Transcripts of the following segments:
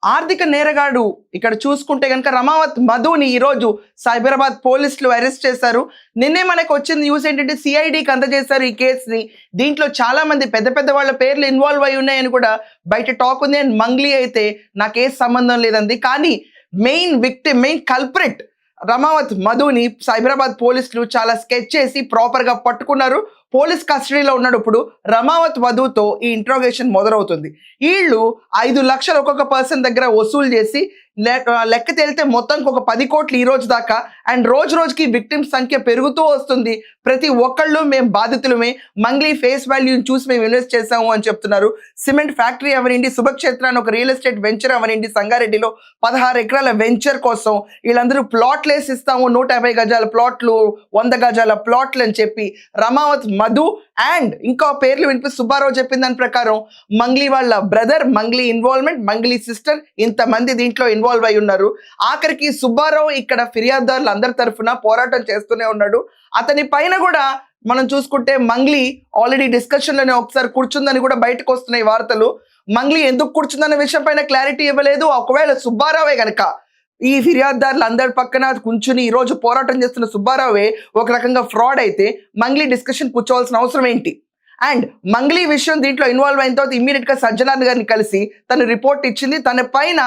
ఆర్థిక నేరగాడు ఇక్కడ చూసుకుంటే కనుక రమావత్ మధుని ఈరోజు సైబరాబాద్ పోలీసులు అరెస్ట్ చేశారు. నిన్నే మనకు వచ్చిన న్యూస్ ఏంటంటే సిఐడికి అందజేశారు ఈ కేసుని. దీంట్లో చాలా మంది పెద్ద పెద్ద వాళ్ళ పేర్లు ఇన్వాల్వ్ అయి ఉన్నాయని కూడా బయట టాక్ ఉంది. అండ్ మంగ్లీ అయితే నాకే సంబంధం లేదండి, కానీ main victim, main culprit Ramavath మధుని సైబరాబాద్ పోలీసులు చాలా స్కెచ్ చేసి ప్రాపర్గా పట్టుకున్నారు. పోలీస్ కస్టడీలో ఉన్నాడు. ఇప్పుడు రమావత్ మధుతో ఈ ఇంట్రోగేషన్ మొదలవుతుంది. వీళ్ళు 5 లక్షలు ఒక్కొక్క పర్సన్ దగ్గర వసూలు చేసి లెక్క తేలితే మొత్తానికి ఒక 10 కోట్లు ఈ రోజు దాకా. అండ్ రోజు రోజుకి విక్టిమ్స్ సంఖ్య పెరుగుతూ వస్తుంది. ప్రతి ఒక్కళ్ళు మేము బాధితులమే, మంగ్లీ ఫేస్ వాల్యూని చూసి మేము ఇన్వెస్ట్ చేసాము అని చెప్తున్నారు. సిమెంట్ ఫ్యాక్టరీ అవనండి, శుభక్షేత్రాన్ని ఒక రియల్ ఎస్టేట్ వెంచర్ అవనండి, సంగారెడ్డిలో 16 ఎకరాల వెంచర్ కోసం వీళ్ళందరూ ప్లాట్లు వేసి ఇస్తాము, 150 గజాల ప్లాట్లు, 100 గజాల ప్లాట్లు అని చెప్పి రమావత్ మధు అండ్ ఇంకా పేర్లు వినిపి సుబ్బారావు చెప్పిన దాని ప్రకారం మంగ్లీ వాళ్ళ brother, Mangli involvement, Mangli sister, ఇంతమంది దీంట్లో ఇన్వాల్వ్ అయి ఉన్నారు. ఆఖరికి సుబ్బారావు ఇక్కడ ఫిర్యాదుదారులు అందరి తరఫున పోరాటం చేస్తూనే ఉన్నాడు. అతని పైన కూడా మనం చూసుకుంటే మంగ్లీ ఆల్రెడీ డిస్కషన్లోనే ఒకసారి కూర్చుందని కూడా బయటకు వస్తున్నాయి వార్తలు. మంగ్లీ ఎందుకు కూర్చుందన్న విషయం పైన క్లారిటీ ఇవ్వలేదు. ఒకవేళ సుబ్బారావే కనుక ఈ ఫిర్యాదుదారులు అందరి పక్కన కూర్చుని ఈరోజు పోరాటం చేస్తున్న సుబ్బారావే ఒక రకంగా ఫ్రాడ్ అయితే మంగ్లీ డిస్కషన్ కూర్చోవాల్సిన అవసరం ఏంటి? అండ్ మంగ్లీ విషయం దీంట్లో ఇన్వాల్వ్ అయిన తర్వాత ఇమ్మీడియట్గా సజ్జనార్ గారిని కలిసి తను రిపోర్ట్ ఇచ్చింది. తన పైన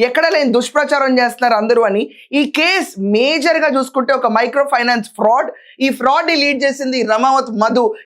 ఎక్కడ లేని దుష్ప్రచారం చేస్తున్నారు అందరూ అని. ఈ కేస్ మేజర్గా చూసుకుంటే ఒక మైక్రో ఫైనాన్స్ ఫ్రాడ్. ఈ ఫ్రాడ్ని లీడ్ చేసింది రమావత్ మధు.